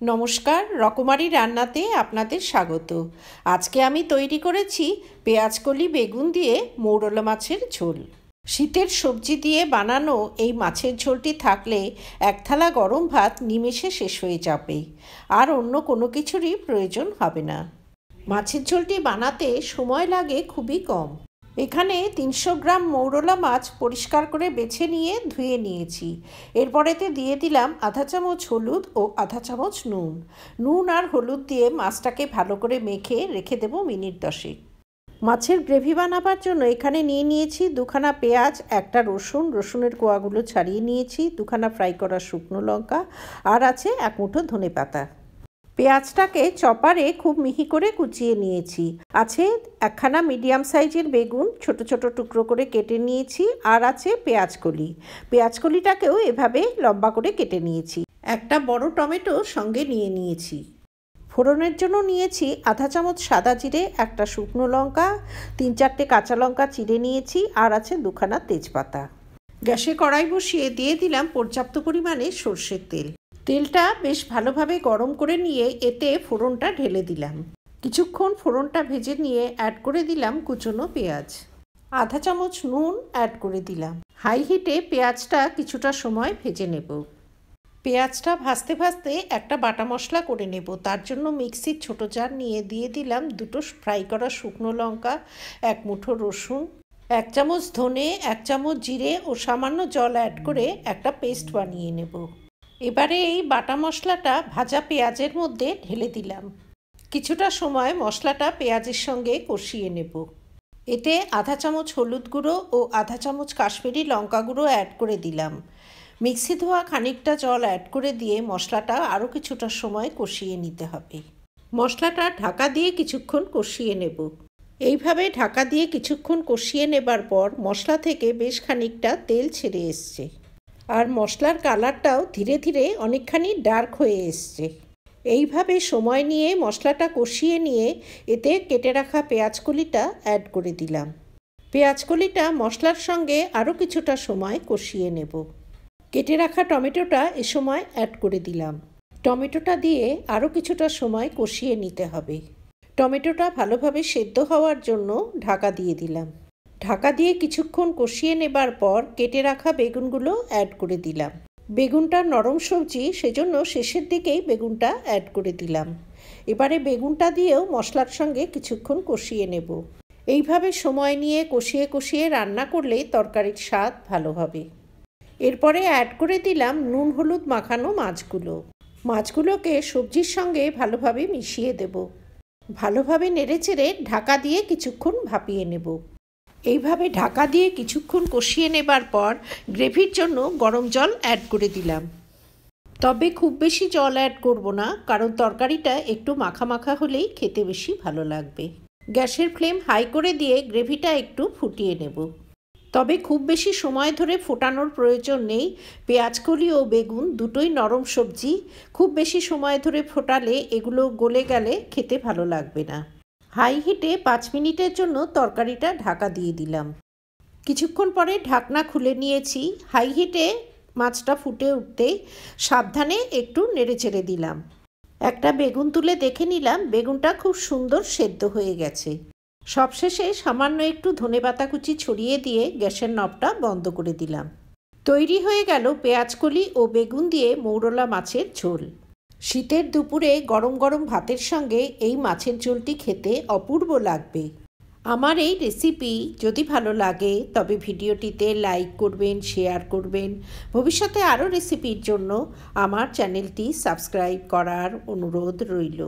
নমস্কার, রকমারি রান্নাতে আপনাদের স্বাগত। আজকে আমি তৈরি করেছি পেঁয়াজকলি বেগুন দিয়ে মৌরলা মাছের ঝোল। শীতের সবজি দিয়ে বানানো এই মাছের ঝোলটি থাকলে এক থালা গরম ভাত নিমেষে শেষ হয়ে যাবে, আর অন্য কোনো কিছুরই প্রয়োজন হবে না। মাছের ঝোলটি বানাতে সময় লাগে খুবই কম। এখানে 300 গ্রাম মৌরলা মাছ পরিষ্কার করে বেছে নিয়ে ধুয়ে নিয়েছি। এরপরেতে দিয়ে দিলাম আধা চামচ হলুদ ও আধা চামচ নুন আর হলুদ দিয়ে মাছটাকে ভালো করে মেখে রেখে দেবো মিনিট 10। মাছের গ্রেভি বানাবার জন্য এখানে নিয়ে নিয়েছি দুখানা পেঁয়াজ, একটা রসুনের কোয়াগুলো ছাড়িয়ে নিয়েছি, দুখানা ফ্রাই করা শুকনো লঙ্কা, আর আছে এক মুঠো ধনেপাতা। পেঁয়াজটাকে চপারে খুব মিহি করে কুচিয়ে নিয়েছি। আছে একখানা মিডিয়াম সাইজের বেগুন ছোট ছোট টুকরো করে কেটে নিয়েছি, আর আছে পেঁয়াজকলিটাকেও এভাবে লম্বা করে কেটে নিয়েছি। একটা বড় টমেটো সঙ্গে নিয়ে নিয়েছি। ফোড়নের জন্য নিয়েছি আধা চামচ সাদা জিরে, একটা শুকনো লঙ্কা, 3-4টে কাঁচা লঙ্কা চিড়ে নিয়েছি, আর আছে দুখানা তেজপাতা। গ্যাসে কড়াই বসিয়ে দিয়ে দিলাম পর্যাপ্ত পরিমাণে সর্ষের তেল। তেলটা বেশ ভালোভাবে গরম করে নিয়ে এতে ফোড়নটা ঢেলে দিলাম। কিছুক্ষণ ফোড়নটা ভেজে নিয়ে অ্যাড করে দিলাম কুচনো পেঁয়াজ। আধা চামচ নুন অ্যাড করে দিলাম। হাই হিটে পেঁয়াজটা কিছুটা সময় ভেজে নেব। পেঁয়াজটা ভাজতে ভাজতে একটা বাটা মশলা করে নেব। তার জন্য মিক্সির ছোট জার নিয়ে দিয়ে দিলাম 2টো ফ্রাই করা শুকনো লঙ্কা, 1 মুঠো রসুন, 1 চামচ ধনে, 1 চামচ জিরে ও সামান্য জল অ্যাড করে একটা পেস্ট বানিয়ে নেব। এবারে এই বাটা মশলাটা ভাজা পেঁয়াজের মধ্যে ঢেলে দিলাম। কিছুটা সময় মশলাটা পেঁয়াজের সঙ্গে কষিয়ে নেব। এতে আধা চামচ হলুদ গুঁড়ো ও আধা চামচ কাশ্মীরি লঙ্কা গুঁড়ো অ্যাড করে দিলাম। মিক্সি ধোয়া খানিকটা জল অ্যাড করে দিয়ে মশলাটা আরও কিছুটা সময় কষিয়ে নিতে হবে। মশলাটা ঢাকা দিয়ে কিছুক্ষণ কষিয়ে নেব। এইভাবে ঢাকা দিয়ে কিছুক্ষণ কষিয়ে নেবার পর মশলা থেকে বেশ খানিকটা তেল ছেড়ে এসছে, আর মশলার কালারটাও ধীরে ধীরে অনেকখানি ডার্ক হয়ে এসছে। এইভাবে সময় নিয়ে মশলাটা কষিয়ে নিয়ে এতে কেটে রাখা পেঁয়াজকলিটা অ্যাড করে দিলাম। পেঁয়াজকলিটা মশলার সঙ্গে আরও কিছুটা সময় কষিয়ে নেব। কেটে রাখা টমেটোটা এ সময় অ্যাড করে দিলাম। টমেটোটা দিয়ে আরও কিছুটা সময় কষিয়ে নিতে হবে। টমেটোটা ভালোভাবে সেদ্ধ হওয়ার জন্য ঢাকা দিয়ে দিলাম। ঢাকা দিয়ে কিছুক্ষণ কষিয়ে নেবার পর কেটে রাখা বেগুনগুলো অ্যাড করে দিলাম। বেগুনটা নরম সবজি, সেজন্য শেষের দিকেই বেগুনটা অ্যাড করে দিলাম। এবারে বেগুনটা দিয়েও মশলার সঙ্গে কিছুক্ষণ কষিয়ে নেব। এইভাবে সময় নিয়ে কষিয়ে কষিয়ে রান্না করলে তরকারির স্বাদ ভালো হবে। এরপরে অ্যাড করে দিলাম নুন হলুদ মাখানো মাছগুলোকে সবজির সঙ্গে ভালোভাবে মিশিয়ে দেব। ভালোভাবে নেড়েচেড়ে ঢাকা দিয়ে কিছুক্ষণ ভাপিয়ে নেব। এইভাবে ঢাকা দিয়ে কিছুক্ষণ কষিয়ে নেবার পর গ্রেভির জন্য গরম জল অ্যাড করে দিলাম। তবে খুব বেশি জল অ্যাড করব না, কারণ তরকারিটা একটু মাখা মাখা হলেই খেতে বেশি ভালো লাগবে। গ্যাসের ফ্লেম হাই করে দিয়ে গ্রেভিটা একটু ফুটিয়ে নেব। তবে খুব বেশি সময় ধরে ফোটানোর প্রয়োজন নেই। পেঁয়াজকলি ও বেগুন দুটোই নরম সবজি, খুব বেশি সময় ধরে ফোটালে এগুলো গলে গেলে খেতে ভালো লাগবে না। হাই হিটে 5 মিনিটের জন্য তরকারিটা ঢাকা দিয়ে দিলাম। কিছুক্ষণ পরে ঢাকনা খুলে নিয়েছি। হাই হিটে মাছটা ফুটে উঠতেই সাবধানে একটু নেড়েচেড়ে দিলাম। একটা বেগুন তুলে দেখে নিলাম বেগুনটা খুব সুন্দর সেদ্ধ হয়ে গেছে। সবশেষে সামান্য একটু ধনেপাতা কুচি ছড়িয়ে দিয়ে গ্যাসের নবটা বন্ধ করে দিলাম। তৈরি হয়ে গেল পেঁয়াজকলি ও বেগুন দিয়ে মৌরলা মাছের ঝোল। শীতের দুপুরে গরম গরম ভাতের সঙ্গে এই মাছের ঝোলটি খেতে অপূর্ব লাগবে। আমার এই রেসিপি যদি ভালো লাগে তবে ভিডিওটিতে লাইক করবেন, শেয়ার করবেন। ভবিষ্যতে আরও রেসিপির জন্য আমার চ্যানেলটি সাবস্ক্রাইব করার অনুরোধ রইল।